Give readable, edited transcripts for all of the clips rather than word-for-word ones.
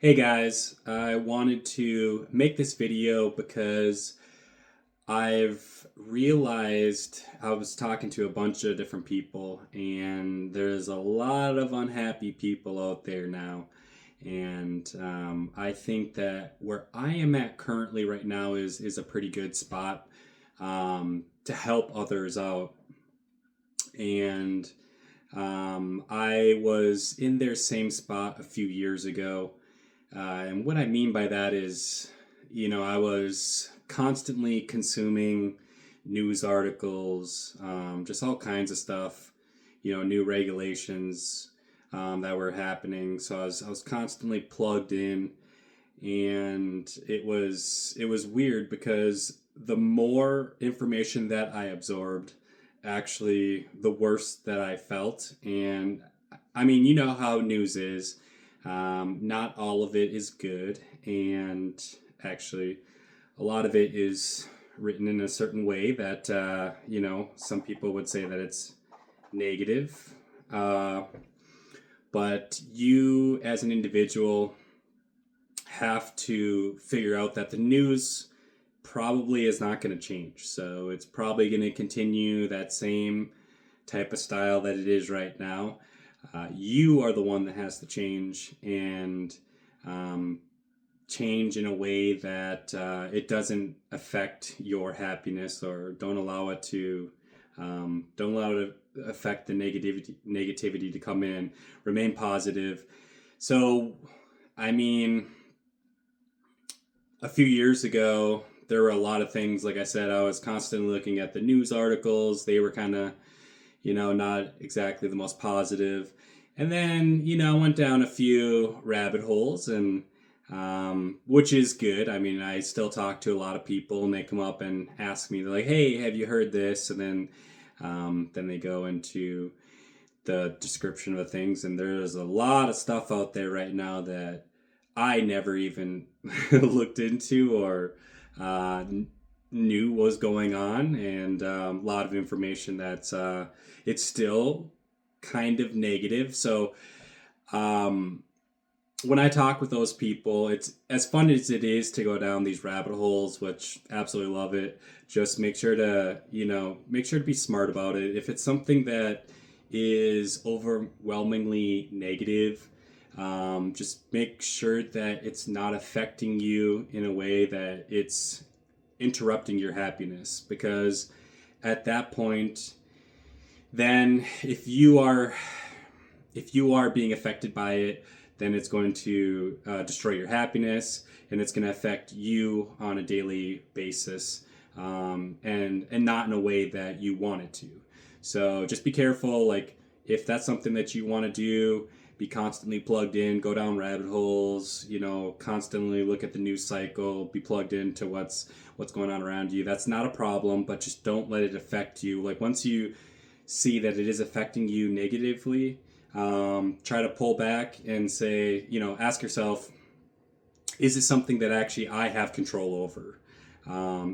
Hey guys, I wanted to make this video because I've realized I was talking to a bunch of different people, and there's a lot of unhappy people out there now. And I think that where I am at currently right now is a pretty good spot to help others out. And I was in their same spot a few years ago. And what I mean by that is, I was constantly consuming news articles, just all kinds of stuff, new regulations that were happening. So I was constantly plugged in, and it was weird because the more information that I absorbed, actually, the worse that I felt. And I mean, you know how news is. Not all of it is good, and actually, a lot of it is written in a certain way that, some people would say that it's negative. Uh, but you, as an individual, have to figure out that the news probably is not going to change. So it's probably going to continue that same type of style that it is right now. You are the one that has to change, and um, change in a way that it doesn't affect your happiness, or don't allow it to affect the negativity to come in. Remain positive. So, I mean, a few years ago, there were a lot of things. Like I said, I was constantly looking at the news articles. They were kind of, not exactly the most positive. And then, I went down a few rabbit holes, and which is good. I mean, I still talk to a lot of people, and they come up and ask me, they're like, "Hey, have you heard this?" And then they go into the description of the things, and there's a lot of stuff out there right now that I never even looked into or uh, knew was going on, and a lot of information that's it's still kind of negative. So um, when I talk with those people, it's as fun as it is to go down these rabbit holes, which absolutely love it. Just make sure to be smart about it. If it's something that is overwhelmingly negative, just make sure that it's not affecting you in a way that it's interrupting your happiness. Because at that point, then if you are being affected by it, then it's going to destroy your happiness, and it's going to affect you on a daily basis, and not in a way that you want it to. So just be careful. Like, if that's something that you want to do, be constantly plugged in, go down rabbit holes, constantly look at the news cycle, be plugged into what's going on around you. That's not a problem, but just don't let it affect you. Like, once you see that it is affecting you negatively, try to pull back and say, ask yourself, is this something that actually I have control over?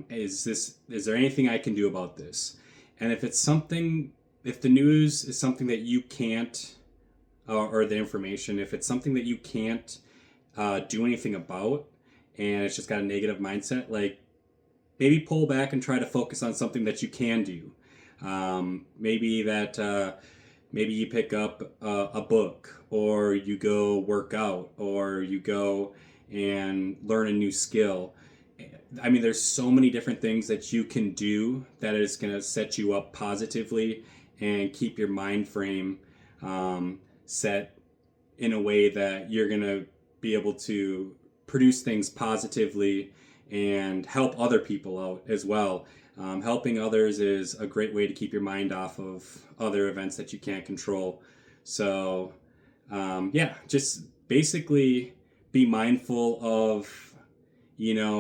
Is there anything I can do about this? And if the news is something that you can't, or the information, if it's something that you can't do anything about, and it's just got a negative mindset, like, maybe pull back and try to focus on something that you can do. Maybe you pick up a book, or you go work out, or you go and learn a new skill. I mean, there's so many different things that you can do that is going to set you up positively and keep your mind frame set in a way that you're going to be able to produce things positively and help other people out as well. Helping others is a great way to keep your mind off of other events that you can't control. So, yeah, just basically be mindful of,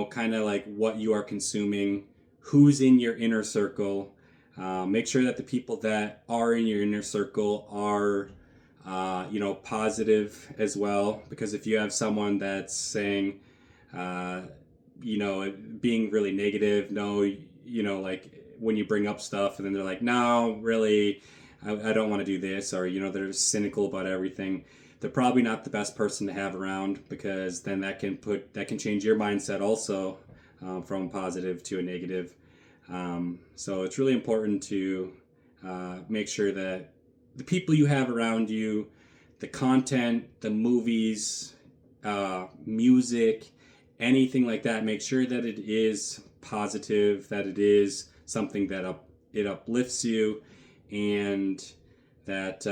kind of like what you are consuming, who's in your inner circle. Make sure that the people that are in your inner circle are, positive as well. Because if you have someone that's saying, uh, being really negative, no, like when you bring up stuff, and then they're like, no, really, I don't want to do this, or, they're cynical about everything. they're probably not the best person to have around, because then that can change your mindset also, from a positive to a negative. So it's really important to make sure that the people you have around you, the content, the movies, music, anything like that, make sure that it is positive, that it is something that it uplifts you, and that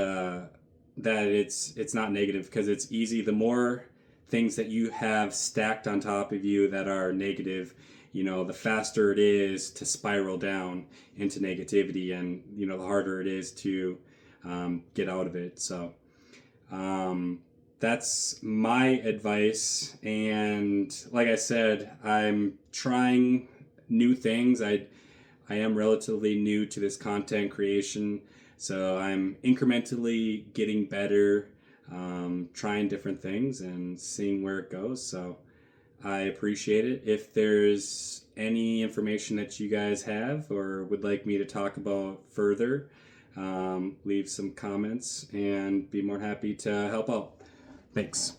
that it's not negative, because it's easy. The more things that you have stacked on top of you that are negative, the faster it is to spiral down into negativity, and the harder it is to get out of it. So that's my advice. And like I said, I'm trying new things. I am relatively new to this content creation, so I'm incrementally getting better, trying different things and seeing where it goes. So I appreciate it. If there's any information that you guys have or would like me to talk about further, leave some comments and be more happy to help out. Thanks.